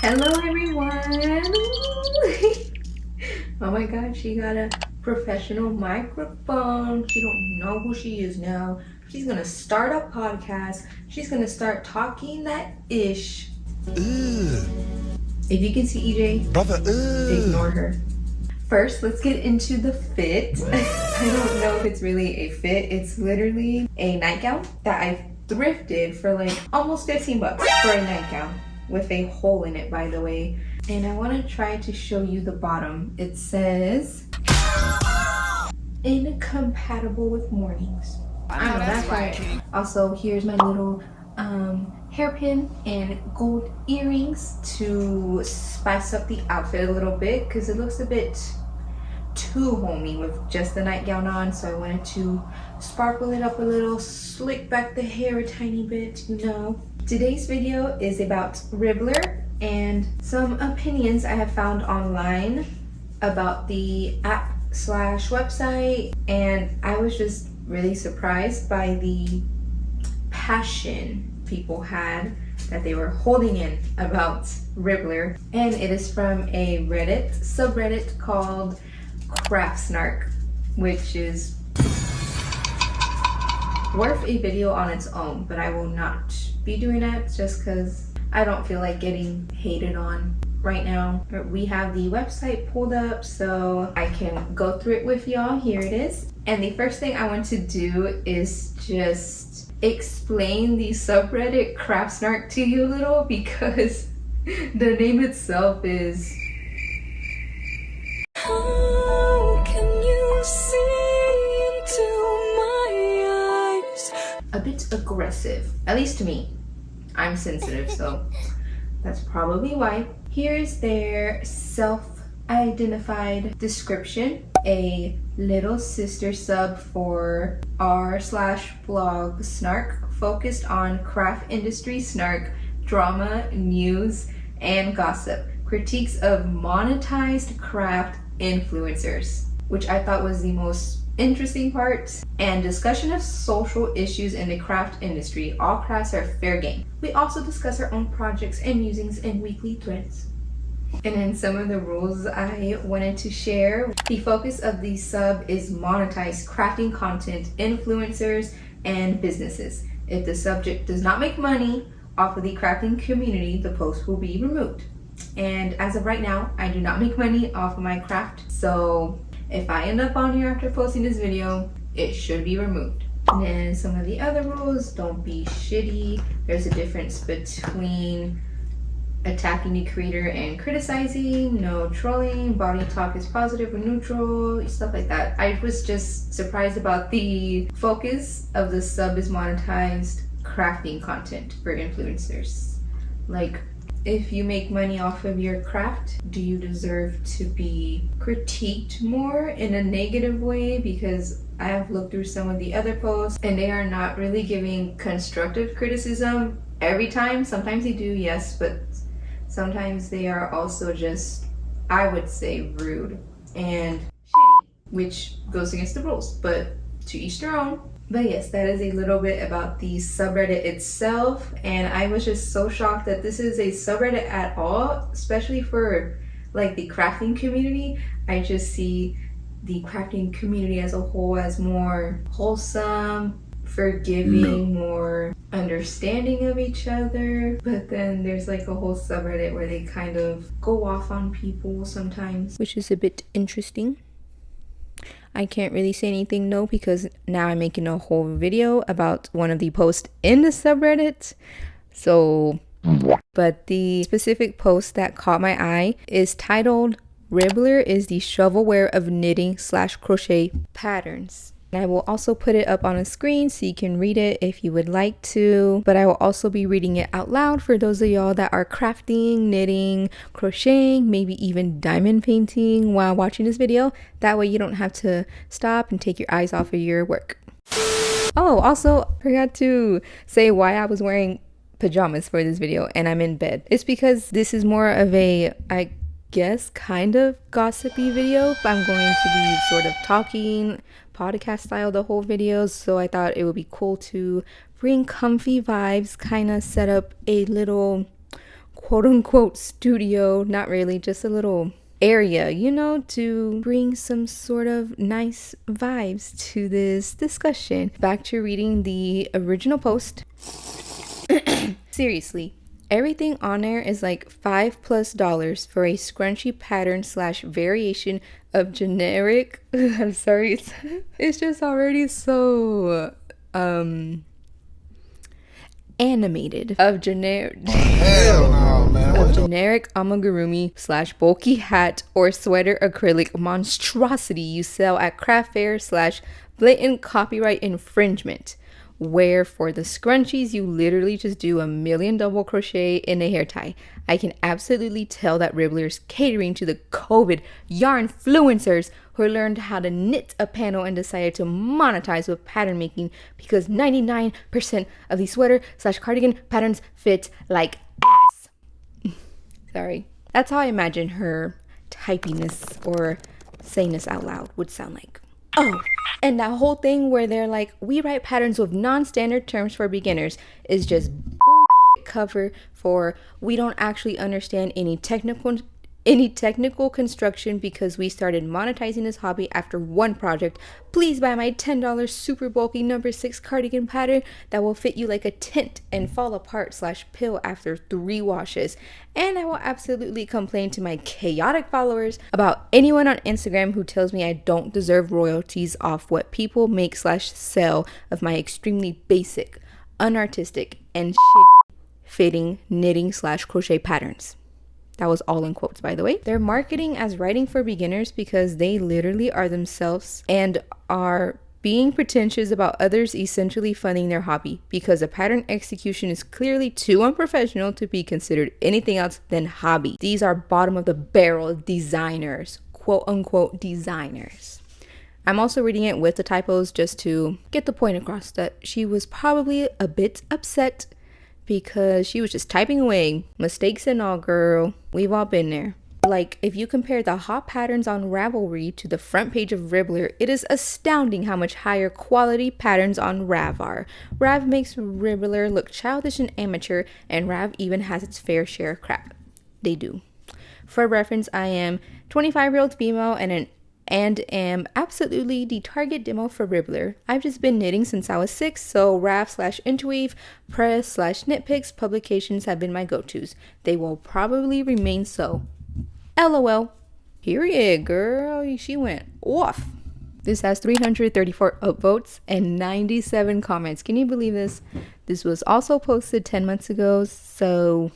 Hello everyone! Oh my god, she got a professional microphone. She don't know who she is now. She's gonna start a podcast. She's gonna start talking that ish. If you can see EJ, brother, ignore her. First, let's get into the fit. I don't know if it's really a fit. It's literally a nightgown that I thrifted for like almost 15 bucks for a nightgown with a hole in it, by the way. And I want to try to show you the bottom. It says incompatible with mornings. I know that's right. Also, here's my little hairpin and gold earrings to spice up the outfit a little bit because it looks a bit too homey with just the nightgown on. So I wanted to sparkle it up a little, slick back the hair a tiny bit, you know. Today's video is about Ribblr and some opinions I have found online about the app/website, and I was just really surprised by the passion people had that they were holding in about Ribblr. And it is from a subreddit called craftsnark, which is worth a video on its own, but I will not be doing that just because I don't feel like getting hated on right now. We have the website pulled up so I can go through it with y'all. Here it is. And the first thing I want to do is just explain the subreddit craftsnark to you a little, because the name itself is how can you see into my eyes? A bit aggressive, at least to me. I'm sensitive, so that's probably why. Here's their self-identified description. A little sister sub for r/blog snark, focused on craft industry snark, drama, news, and gossip. Critiques of monetized craft influencers, which I thought was the most interesting part, and discussion of social issues in the craft industry. All crafts are fair game. We also discuss our own projects and musings in weekly threads. And then some of the rules I wanted to share. The focus of the sub is monetized crafting content, influencers, and businesses. If the subject does not make money off of the crafting community, the post will be removed. And as of right now, I do not make money off of my craft, so if I end up on here after posting this video, it should be removed. And then some of the other rules: don't be shitty. There's a difference between attacking the creator and criticizing. No trolling. Body talk is positive or neutral, stuff like that. I was just surprised about the focus of the sub is monetized crafting content for influencers. Like, if you make money off of your craft, do you deserve to be critiqued more in a negative way? Because I have looked through some of the other posts and they are not really giving constructive criticism every time. Sometimes they do, yes, but sometimes they are also just, I would say, rude and shitty, which goes against the rules, but to each their own. But yes, that is a little bit about the subreddit itself, and I was just so shocked that this is a subreddit at all, especially for like the crafting community. I just see the crafting community as a whole as more wholesome, forgiving, more understanding of each other. But then there's like a whole subreddit where they kind of go off on people sometimes, which is a bit interesting. I can't really say anything no, because now I'm making a whole video about one of the posts in the subreddit. So, but the specific post that caught my eye is titled "Ribblr is the shovelware of knitting/crochet patterns." And I will also put it up on a screen so you can read it if you would like to, but I will also be reading it out loud for those of y'all that are crafting, knitting, crocheting, maybe even diamond painting while watching this video. That way you don't have to stop and take your eyes off of your work. Oh, also forgot to say why I was wearing pajamas for this video and I'm in bed. It's because this is more of a, I guess, kind of gossipy video, but I'm going to be sort of talking podcast style the whole video, so I thought it would be cool to bring comfy vibes, kind of set up a little quote-unquote studio, not really, just a little area, you know, to bring some sort of nice vibes to this discussion. Back to reading the original post. Seriously, everything on there is like $5+ for a scrunchy pattern / variation of generic. I'm sorry, it's just already so animated of generic. Hell no, man. Of generic amigurumi / bulky hat or sweater acrylic monstrosity you sell at craft fair / blatant copyright infringement. Where for the scrunchies you literally just do a million double crochet in a hair tie. I can absolutely tell that Ribblr is catering to the COVID Yarnfluencers who learned how to knit a panel and decided to monetize with pattern making because 99% of these sweater / cardigan patterns fit like ass. Sorry. That's how I imagine her typing this or saying this out loud would sound like. Oh, and that whole thing where they're like, we write patterns with non-standard terms for beginners is just cover for we don't actually understand any technical construction because we started monetizing this hobby after one project. Please buy my $10 super bulky number 6 cardigan pattern that will fit you like a tent and fall apart / pill after 3 washes. And I will absolutely complain to my chaotic followers about anyone on Instagram who tells me I don't deserve royalties off what people make / sell of my extremely basic, unartistic, and fitting knitting / crochet patterns. That was all in quotes, by the way. They're marketing as writing for beginners because they literally are themselves and are being pretentious about others essentially funding their hobby because the pattern execution is clearly too unprofessional to be considered anything else than hobby. These are bottom of the barrel designers, quote unquote designers. I'm also reading it with the typos just to get the point across that she was probably a bit upset because she was just typing away. Mistakes and all, girl. We've all been there. Like, if you compare the hot patterns on Ravelry to the front page of Ribblr, it is astounding how much higher quality patterns on Rav are. Rav makes Ribblr look childish and amateur, and Rav even has its fair share of crap. They do. For reference, I am 25-year-old female and am absolutely the target demo for Ribblr. I've just been knitting since I was 6, so Rav / Interweave, press / nitpicks publications have been my go-tos. They will probably remain so. LOL. Period, girl. She went off. This has 334 upvotes and 97 comments. Can you believe this? This was also posted 10 months ago, so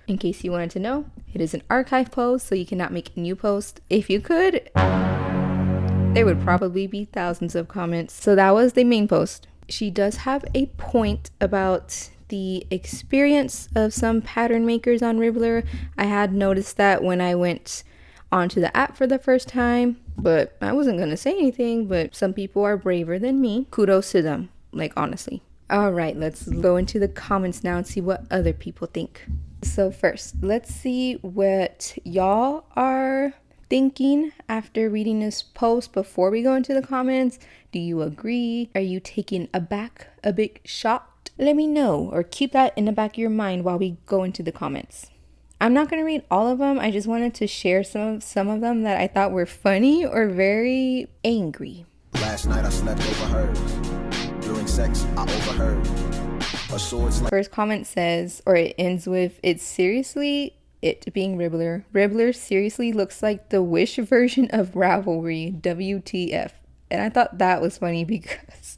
in case you wanted to know, it is an archive post, so you cannot make a new post. If you could, there would probably be thousands of comments. So that was the main post. She does have a point about the experience of some pattern makers on Ribblr. I had noticed that when I went onto the app for the first time, but I wasn't going to say anything, but some people are braver than me. Kudos to them, like honestly. All right, let's go into the comments now and see what other people think. So first, let's see what y'all are thinking after reading this post before we go into the comments. Do you agree? Are you taken aback, a bit shocked? Let me know, or keep that in the back of your mind while we go into the comments. I'm not going to read all of them. I just wanted to share some of them that I thought were funny or very angry. Last night I slept over hers. During sex, I overheard. First comment says, or it ends with, it's seriously it being Ribblr. Ribblr seriously looks like the Wish version of Ravelry, WTF. And I thought that was funny because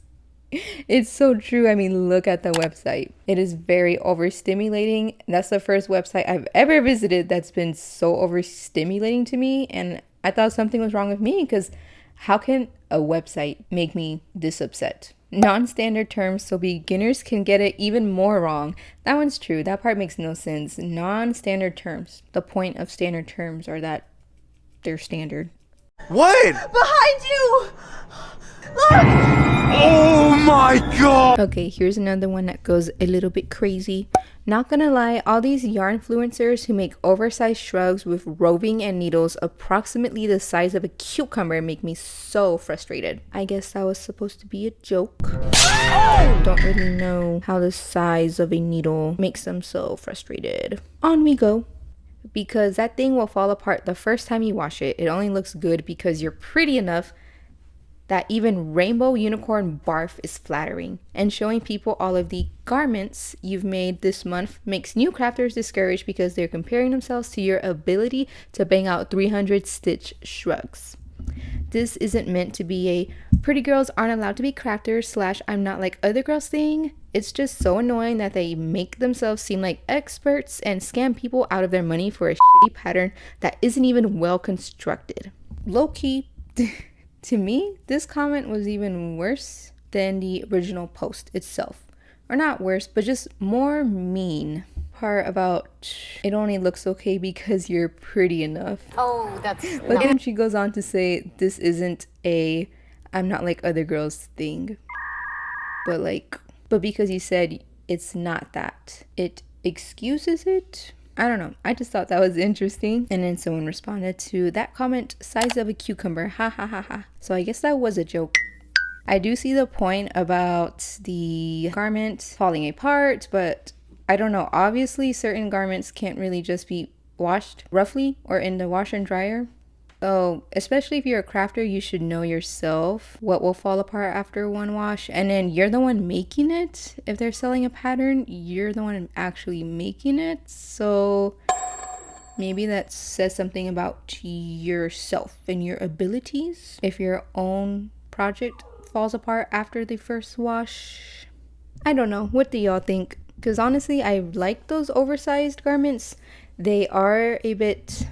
it's so true. I mean, look at the website. It is very overstimulating. That's the first website I've ever visited that's been so overstimulating to me. And I thought something was wrong with me because how can a website make me this upset? Non-standard terms so beginners can get it even more wrong. That one's true. That part makes no sense. Non-standard terms. The point of standard terms are that they're standard. What? Behind you! Look! Oh my god! Okay, here's another one that goes a little bit crazy. Not gonna lie, all these yarnfluencers who make oversized shrugs with roving and needles approximately the size of a cucumber make me so frustrated. I guess that was supposed to be a joke. Don't really know how the size of a needle makes them so frustrated. On we go. Because that thing will fall apart the first time you wash it. It only looks good because you're pretty enough that even rainbow unicorn barf is flattering. And showing people all of the garments you've made this month makes new crafters discouraged because they're comparing themselves to your ability to bang out 300 stitch shrugs. This isn't meant to be a pretty girls aren't allowed to be crafters / I'm not like other girls thing. It's just so annoying that they make themselves seem like experts and scam people out of their money for a shitty pattern that isn't even well constructed. Low-key, to me, this comment was even worse than the original post itself. Or not worse, but just more mean. Part about it only looks okay because you're pretty enough. Oh, that's... But then she goes on to say this isn't a I'm not like other girls thing. But because you said it's not that, it excuses it? I don't know. I just thought that was interesting. And then someone responded to that comment, size of a cucumber, ha ha ha ha. So I guess that was a joke. I do see the point about the garment falling apart, but I don't know. Obviously, certain garments can't really just be washed roughly or in the washer and dryer. So especially if you're a crafter, you should know yourself what will fall apart after one wash. And then you're the one making it. If they're selling a pattern, you're the one actually making it. So maybe that says something about yourself and your abilities. If your own project falls apart after the first wash. I don't know. What do y'all think? Because honestly, I like those oversized garments. They are a bit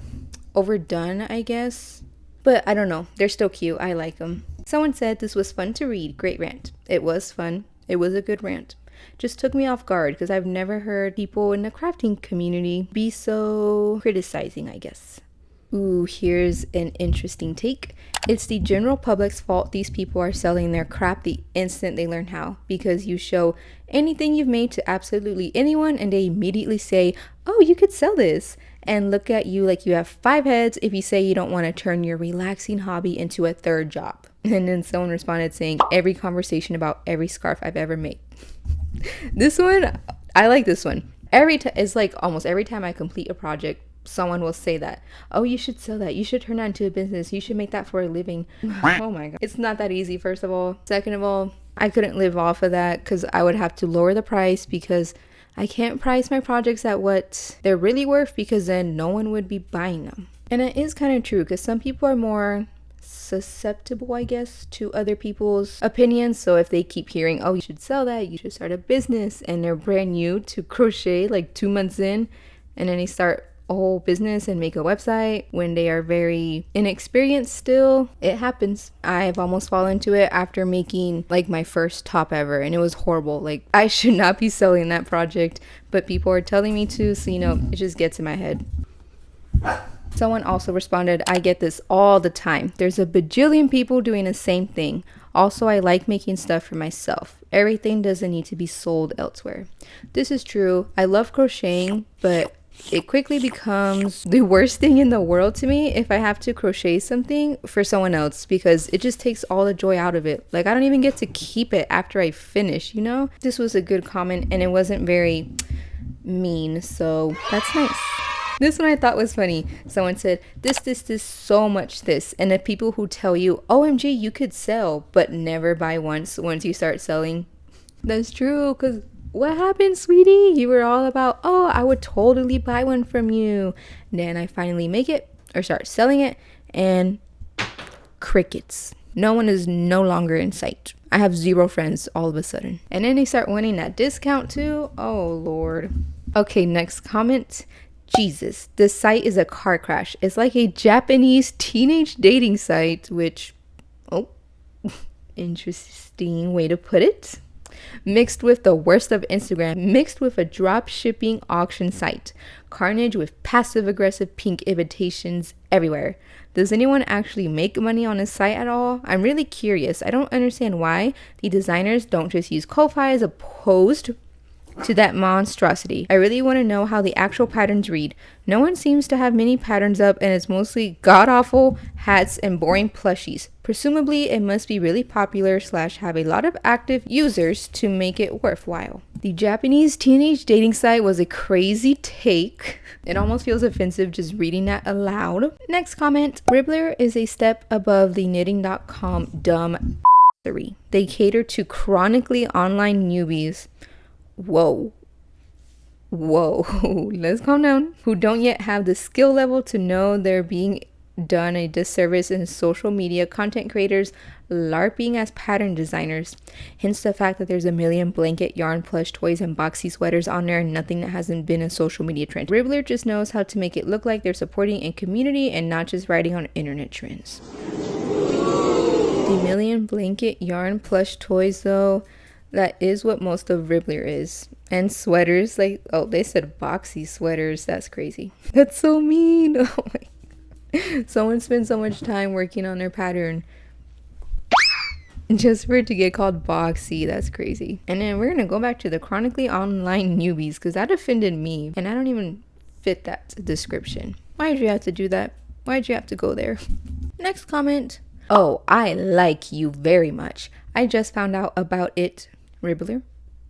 overdone, I guess, but I don't know, they're still cute. I like them. Someone said this was fun to read. Great rant. It was fun. It was a good rant. Just took me off guard because I've never heard people in the crafting community be so criticizing, I guess. Ooh, here's an interesting take. It's the general public's fault these people are selling their crap the instant they learn how, because you show anything you've made to absolutely anyone and they immediately say, oh, you could sell this, and look at you like you have 5 heads if you say you don't want to turn your relaxing hobby into a third job. And then someone responded saying, every conversation about every scarf I've ever made. This one, I like this one. It's like almost every time I complete a project, someone will say that, oh, you should sell that, you should turn that into a business, you should make that for a living. Oh my god, it's not that easy. First of all, second of all, I couldn't live off of that because I would have to lower the price, because I can't price my projects at what they're really worth, because then no one would be buying them. And it is kind of true because some people are more susceptible, I guess, to other people's opinions. So if they keep hearing, oh, you should sell that, you should start a business, and they're brand new to crochet like 2 months in, and then they start a whole business and make a website when they are very inexperienced still, it happens. I've almost fallen into it after making like my first top ever, and it was horrible. Like, I should not be selling that project, but people are telling me to, so you know, it just gets in my head. Someone also responded, I get this all the time. There's a bajillion people doing the same thing. Also, I like making stuff for myself. Everything doesn't need to be sold elsewhere. This is true. I love crocheting, but it quickly becomes the worst thing in the world to me if I have to crochet something for someone else, because it just takes all the joy out of it. Like, I don't even get to keep it after I finish, you know? This was a good comment and it wasn't very mean, so that's nice. This one I thought was funny. Someone said, this, so much this. And the people who tell you, OMG, you could sell, but never buy once you start selling. That's true, because what happened, sweetie? You were all about, oh, I would totally buy one from you. Then I finally make it or start selling it, and crickets. No one is no longer in sight. I have 0 friends all of a sudden. And then they start winning that discount too. Oh, Lord. Okay, next comment. Jesus, this site is a car crash. It's like a Japanese teenage dating site, which, oh, interesting way to put it. Mixed with the worst of Instagram, mixed with a drop shipping auction site. Carnage with passive aggressive pink invitations everywhere. Does anyone actually make money on this site at all? I'm really curious. I don't understand why the designers don't just use Ko-Fi as opposed to that monstrosity. I really want to know how the actual patterns read. No one seems to have many patterns up, and it's mostly god-awful hats and boring plushies. Presumably, it must be really popular / have a lot of active users to make it worthwhile. The Japanese teenage dating site was a crazy take. It almost feels offensive just reading that aloud. Next comment. Ribblr is a step above the knitting.com dumb. They cater to chronically online newbies. Whoa, let's calm down. Who don't yet have the skill level to know they're being done a disservice in social media content creators LARPing as pattern designers. Hence the fact that there's a million blanket, yarn, plush toys, and boxy sweaters on there, and nothing that hasn't been a social media trend. Ribblr just knows how to make it look like they're supporting a community and not just riding on internet trends. The million blanket, yarn, plush toys though, that is what most of Ribblr is. And sweaters, like, oh, they said boxy sweaters. That's crazy. That's so mean. Oh my. Someone spends so much time working on their pattern just for it to get called boxy. That's crazy. And then we're gonna go back to the chronically online newbies, because that offended me, and I don't even fit that description. Why'd you have to do that? Why'd you have to go there? Next comment. Oh, I like you very much. I just found out about it, Ribblr,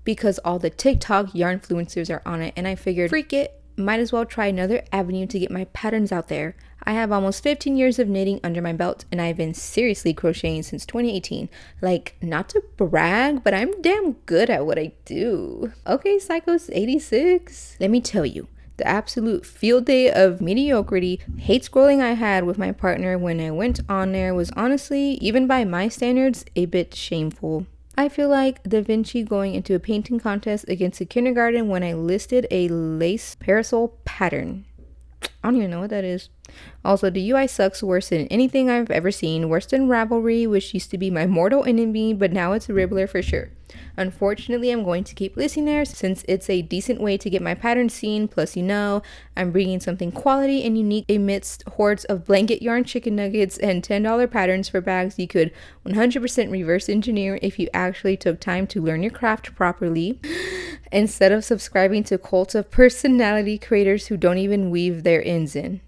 because all the TikTok Yarnfluencers are on it, and I figured, freak it, might as well try another avenue to get my patterns out there. I have almost 15 years of knitting under my belt, and I've been seriously crocheting since 2018. Like, not to brag, but I'm damn good at what I do. Okay, Psychos86. Let me tell you, the absolute field day of mediocrity, hate scrolling I had with my partner when I went on there was honestly, even by my standards, a bit shameful. I feel like Da Vinci going into a painting contest against a kindergarten when I listed a lace parasol pattern. I don't even know what that is. Also, the UI sucks worse than anything I've ever seen. Worse than Ravelry, which used to be my mortal enemy, but now it's Ribblr for sure. Unfortunately, I'm going to keep listing there since it's a decent way to get my patterns seen. Plus, you know, I'm bringing something quality and unique amidst hordes of blanket yarn chicken nuggets and $10 patterns for bags you could 100% reverse engineer if you actually took time to learn your craft properly, instead of subscribing to cults of personality creators who don't even weave their ends in.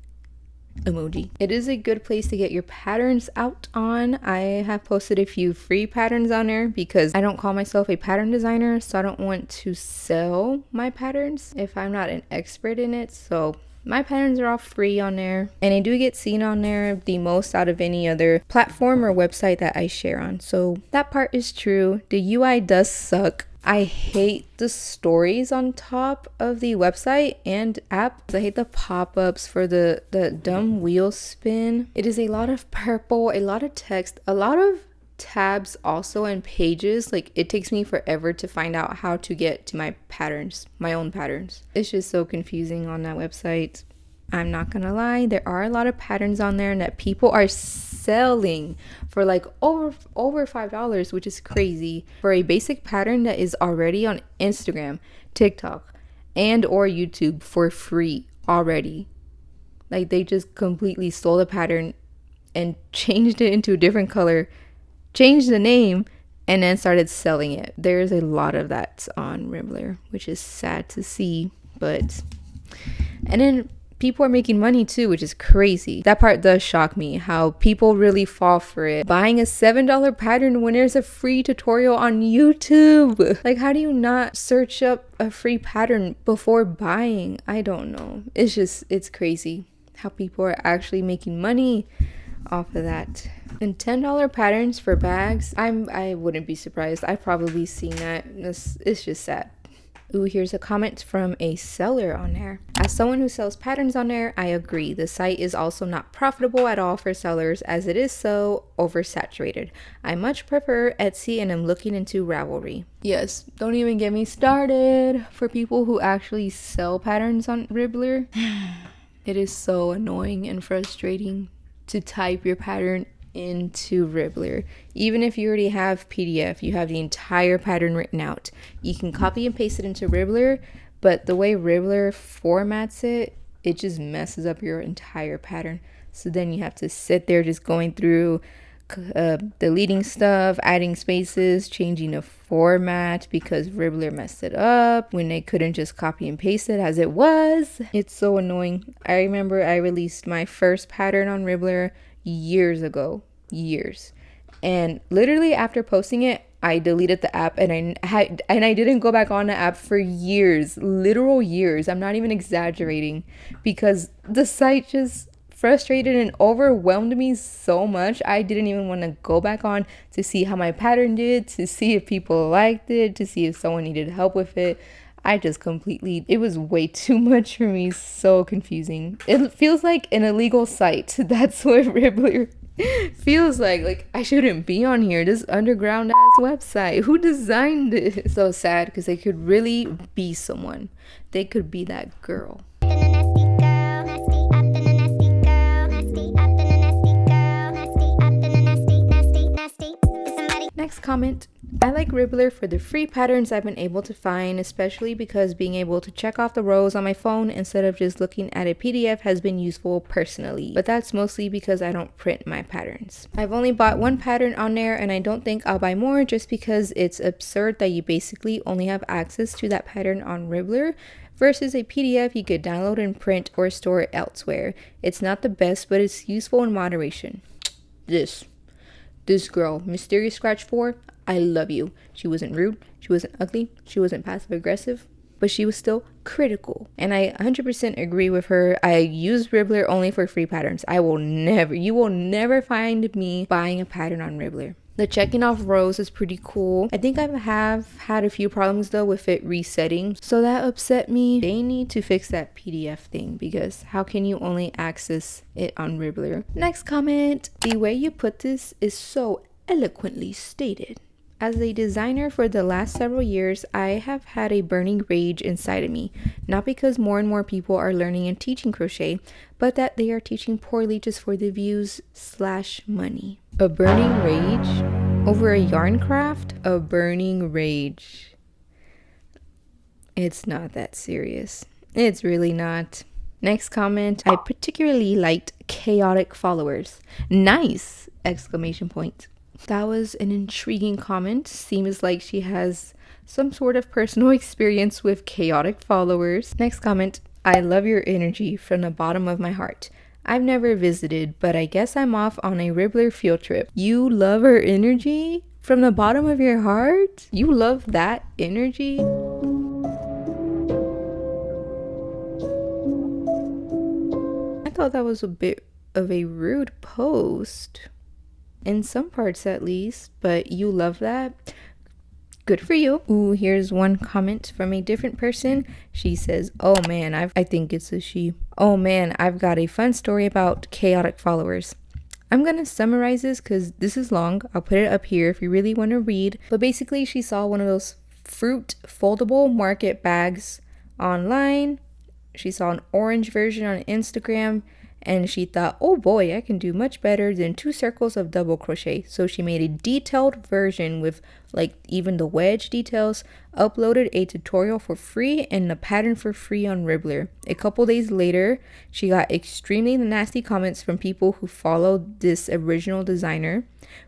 Emoji. It is a good place to get your patterns out on. I have posted a few free patterns on there because I don't call myself a pattern designer, so I don't want to sell my patterns if I'm not an expert in it. So my patterns are all free on there, and I do get seen on there the most out of any other platform or website that I share on. So that part is true. The UI does suck. I hate the stories on top of the website and app. I hate the pop-ups for the dumb wheel spin. It is a lot of purple, a lot of text, a lot of tabs also, and pages. Like, it takes me forever to find out how to get to my patterns, my own patterns. It's just so confusing on that website. I'm not gonna lie, there are a lot of patterns on there that people are selling for like over $5, which is crazy, for a basic pattern that is already on Instagram, TikTok, and or YouTube for free already. Like, they just completely stole the pattern and changed it into a different color, changed the name, and then started selling it. There's a lot of that on Ribblr, which is sad to see. But and then people are making money too, which is crazy. That part does shock me, how people really fall for it. Buying a $7 pattern when there's a free tutorial on YouTube. Like, how do you not search up a free pattern before buying? I don't know. It's crazy how people are actually making money off of that. And $10 patterns for bags, I wouldn't be surprised. I've probably seen that. It's just sad. Ooh, here's a comment from a seller on there. As someone who sells patterns on there, I agree. The site is also not profitable at all for sellers, as it is so oversaturated. I much prefer Etsy, and I'm looking into Ravelry. Yes, don't even get me started for people who actually sell patterns on Ribblr. It is so annoying and frustrating to type your pattern into Ribblr. Even if you already have PDF, you have the entire pattern written out, you can copy and paste it into Ribblr, but the way Ribblr formats it, it just messes up your entire pattern. So then you have to sit there just going through deleting stuff, adding spaces, changing a format because Ribblr messed it up when they couldn't just copy and paste it as it was. It's so annoying. I remember I released my first pattern on Ribblr years ago. And literally after posting it, I deleted the app and I didn't go back on the app for years, literal years. I'm not even exaggerating, because the site just frustrated and overwhelmed me so much. I didn't even want to go back on to see how my pattern did, to see if people liked it, to see if someone needed help with it. I just completely, it was way too much for me. So confusing. It feels like an illegal site. That's what Ribblr feels like I shouldn't be on here. This underground ass website, who designed it? So sad, because they could really be someone. They could be that girl. Next comment. I like Ribblr for the free patterns I've been able to find, especially because being able to check off the rows on my phone instead of just looking at a PDF has been useful personally, but that's mostly because I don't print my patterns. I've only bought one pattern on there, and I don't think I'll buy more, just because it's absurd that you basically only have access to that pattern on Ribblr versus a PDF you could download and print or store elsewhere. It's not the best, but it's useful in moderation. This girl, Mysterious Scratch 4, I love you. She wasn't rude, she wasn't ugly, she wasn't passive aggressive, but she was still critical. And I 100% agree with her. I use Ribblr only for free patterns. You will never find me buying a pattern on Ribblr. The checking off rows is pretty cool. I think I have had a few problems though with it resetting, so that upset me. They need to fix that PDF thing, because how can you only access it on Ribblr? Next comment. The way you put this is so eloquently stated. As a designer for the last several years, I have had a burning rage inside of me. Not because more and more people are learning and teaching crochet, but that they are teaching poorly just for the views/money. A burning rage over a yarn craft? A burning rage. It's not that serious. It's really not. Next comment. I particularly liked chaotic followers. Nice! Exclamation point. That was an intriguing comment. Seems like she has some sort of personal experience with chaotic followers. Next comment. I love your energy from the bottom of my heart. I've never visited, but I guess I'm off on a Ribblr field trip. You love her energy from the bottom of your heart? You love that energy? I thought that was a bit of a rude post. In some parts at least, but you love that. Good for you. Ooh, here's one comment from a different person. She says, oh man, I think it's a she. Oh man, I've got a fun story about chaotic followers. I'm gonna summarize this because this is long. I'll put it up here if you really want to read. But basically, she saw one of those fruit foldable market bags online. She saw an orange version on Instagram, and she thought, oh boy, I can do much better than 2 circles of double crochet. So she made a detailed version with like even the wedge details, uploaded a tutorial for free and the pattern for free on Ribblr. A couple days later, she got extremely nasty comments from people who followed this original designer,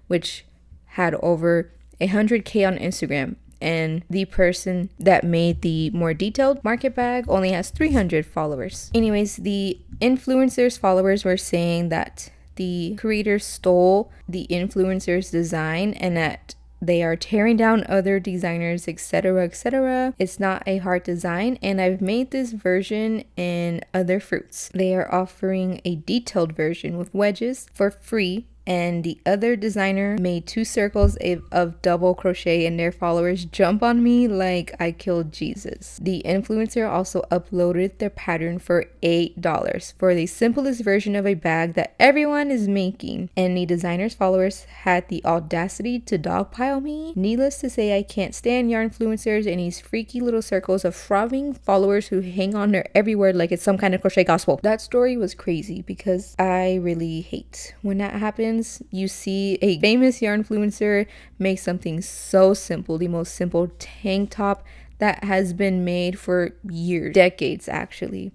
which had over 100K on Instagram. And the person that made the more detailed market bag only has 300 followers. Anyways, the influencers followers were saying that the creator stole the influencer's design and that they are tearing down other designers, etc., etc. It's not a hard design, and I've made this version in other fruits. They are offering a detailed version with wedges for free, and the other designer made 2 circles of double crochet, and their followers jump on me like I killed Jesus. The influencer also uploaded their pattern for $8 for the simplest version of a bag that everyone is making, and the designer's followers had the audacity to dogpile me. Needless to say, I can't stand Yarnfluencers and these freaky little circles of frothing followers who hang on there everywhere like it's some kind of crochet gospel. That story was crazy because I really hate when that happens. You see a famous Yarnfluencer make something so simple, the most simple tank top that has been made for years, decades actually,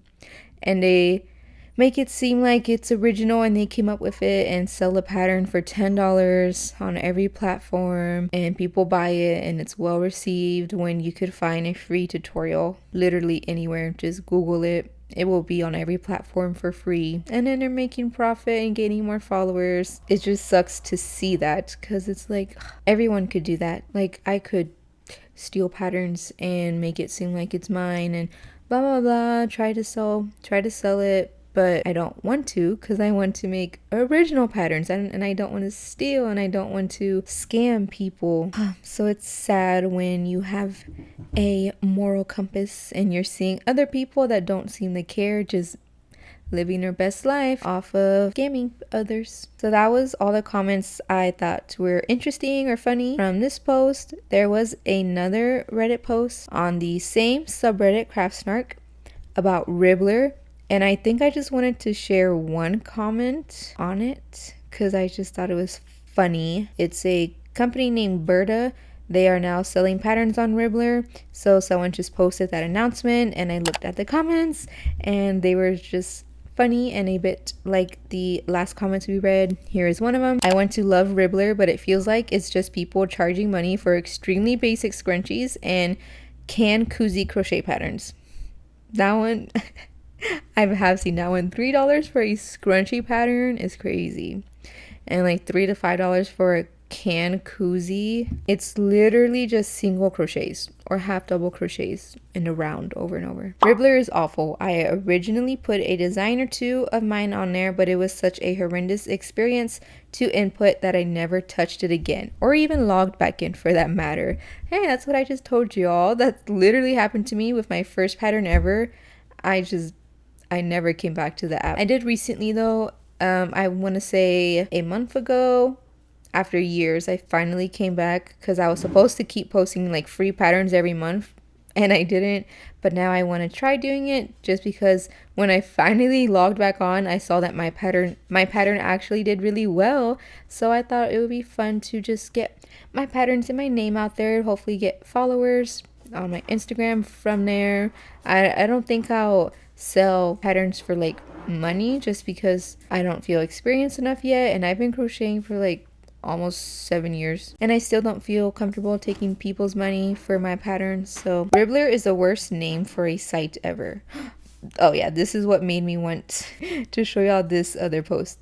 and they make it seem like it's original and they came up with it and sell a pattern for $10 on every platform and people buy it and it's well received, when you could find a free tutorial literally anywhere. Just Google it. It will be on every platform for free, and then they're making profit and gaining more followers. It just sucks to see that, because it's like everyone could do that. Like, I could steal patterns and make it seem like it's mine and blah blah blah, try to sell it, but I don't want to, because I want to make original patterns, and I don't want to steal, and I don't want to scam people. So it's sad when you have a moral compass and you're seeing other people that don't seem to care, just living their best life off of scamming others. So that was all the comments I thought were interesting or funny from this post. There was another Reddit post on the same subreddit, craftsnark, about Ribblr, and I think I just wanted to share one comment on it because I just thought it was funny. It's a company named Berta. They are now selling patterns on Ribblr. So someone just posted that announcement, and I looked at the comments and they were just funny and a bit like the last comments we read. Here is one of them. I want to love Ribblr, but it feels like it's just people charging money for extremely basic scrunchies and can koozie crochet patterns. That one, I have seen that one. $3 for a scrunchie pattern is crazy. And like $3 to $5 for a can koozie. It's literally just single crochets or half double crochets in a round over and over. Ribblr is awful. I originally put a design or two of mine on there, but it was such a horrendous experience to input that I never touched it again, or even logged back in for that matter. Hey, that's what I just told you all. That literally happened to me with my first pattern ever. I never came back to the app. I did recently though. I want to say a month ago. After years, I finally came back because I was supposed to keep posting like free patterns every month and I didn't, but now I want to try doing it just because when I finally logged back on, I saw that my pattern actually did really well. So I thought it would be fun to just get my patterns and my name out there, hopefully get followers on my Instagram from there. I don't think I'll sell patterns for like money just because I don't feel experienced enough yet, and I've been crocheting for like almost 7 years and I still don't feel comfortable taking people's money for my patterns. So Ribblr is the worst name for a site ever. Oh yeah, this is what made me want to show y'all this other post,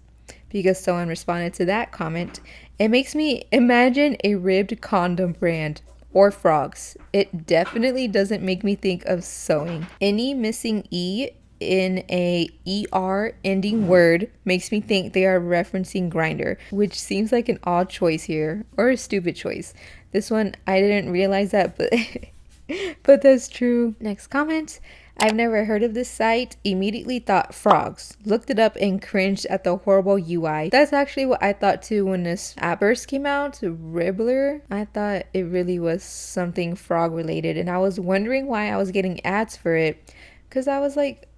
because someone responded to that comment. It makes me imagine a ribbed condom brand or frogs. It definitely doesn't make me think of sewing. Any missing E in a ER ending word makes me think they are referencing Grinder, which seems like an odd choice here, or a stupid choice. This one, I didn't realize that, but but that's true. Next comment. I've never heard of this site. Immediately thought frogs. Looked it up and cringed at the horrible UI. That's actually what I thought too when this app first came out, Ribblr. I thought it really was something frog related, and I was wondering why I was getting ads for it, because I was like,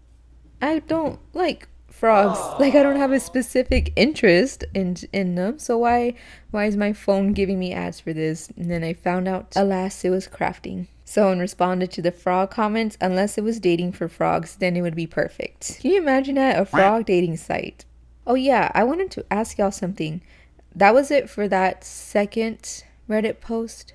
I don't like frogs. Like, I don't have a specific interest in them. So why is my phone giving me ads for this? And then I found out, alas, it was crafting. Someone responded to the frog comments, unless it was dating for frogs, then it would be perfect. Can you imagine that? A frog dating site. Oh yeah, I wanted to ask y'all something. That was it for that second Reddit post.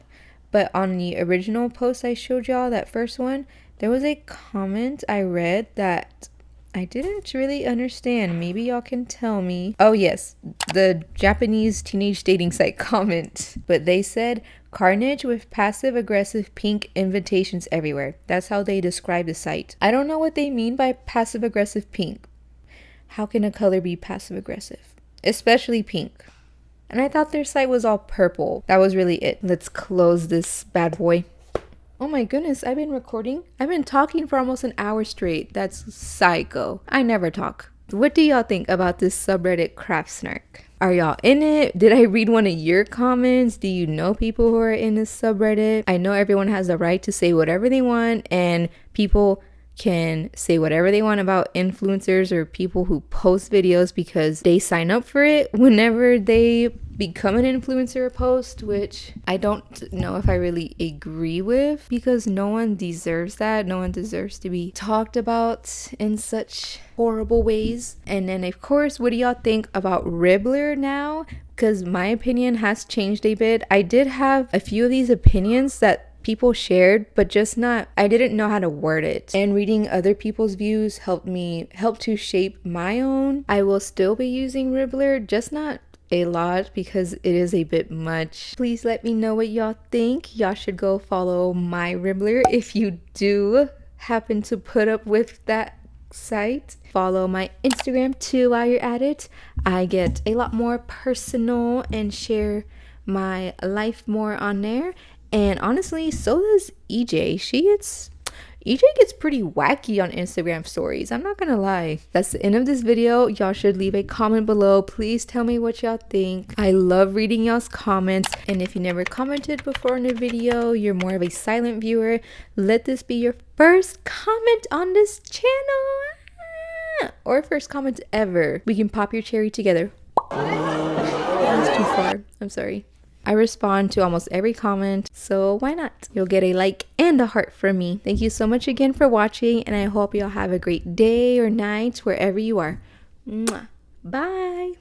But on the original post I showed y'all, that first one, there was a comment I read that I didn't really understand. Maybe y'all can tell me. Oh yes, the Japanese teenage dating site comment. But they said, carnage with passive aggressive pink invitations everywhere. That's how they describe the site. I don't know what they mean by passive aggressive pink. How can a color be passive aggressive? Especially pink. And I thought their site was all purple. That was really it. Let's close this bad boy. Oh my goodness, I've been recording. I've been talking for almost an hour straight. That's psycho. I never talk. What do y'all think about this subreddit craftsnark? Are y'all in it? Did I read one of your comments? Do you know people who are in this subreddit? I know everyone has the right to say whatever they want, and people can say whatever they want about influencers or people who post videos because they sign up for it whenever they become an influencer or post, which I don't know if I really agree with, because no one deserves that. No one deserves to be talked about in such horrible ways. And then of course, what do y'all think about Ribblr now? Because my opinion has changed a bit. I did have a few of these opinions that people shared, but just not, I didn't know how to word it. And reading other people's views helped to shape my own. I will still be using Ribblr, just not a lot because it is a bit much. Please let me know what y'all think. Y'all should go follow my Ribblr if you do happen to put up with that site. Follow my Instagram too while you're at it. I get a lot more personal and share my life more on there. And honestly, so does EJ. EJ gets pretty wacky on Instagram stories. I'm not gonna lie. That's the end of this video. Y'all should leave a comment below. Please tell me what y'all think. I love reading y'all's comments. And if you never commented before in a video, you're more of a silent viewer, let this be your first comment on this channel. Or first comment ever. We can pop your cherry together. That was too far. I'm sorry. I respond to almost every comment, so why not? You'll get a like and a heart from me. Thank you so much again for watching, and I hope y'all have a great day or night wherever you are. Mwah. Bye!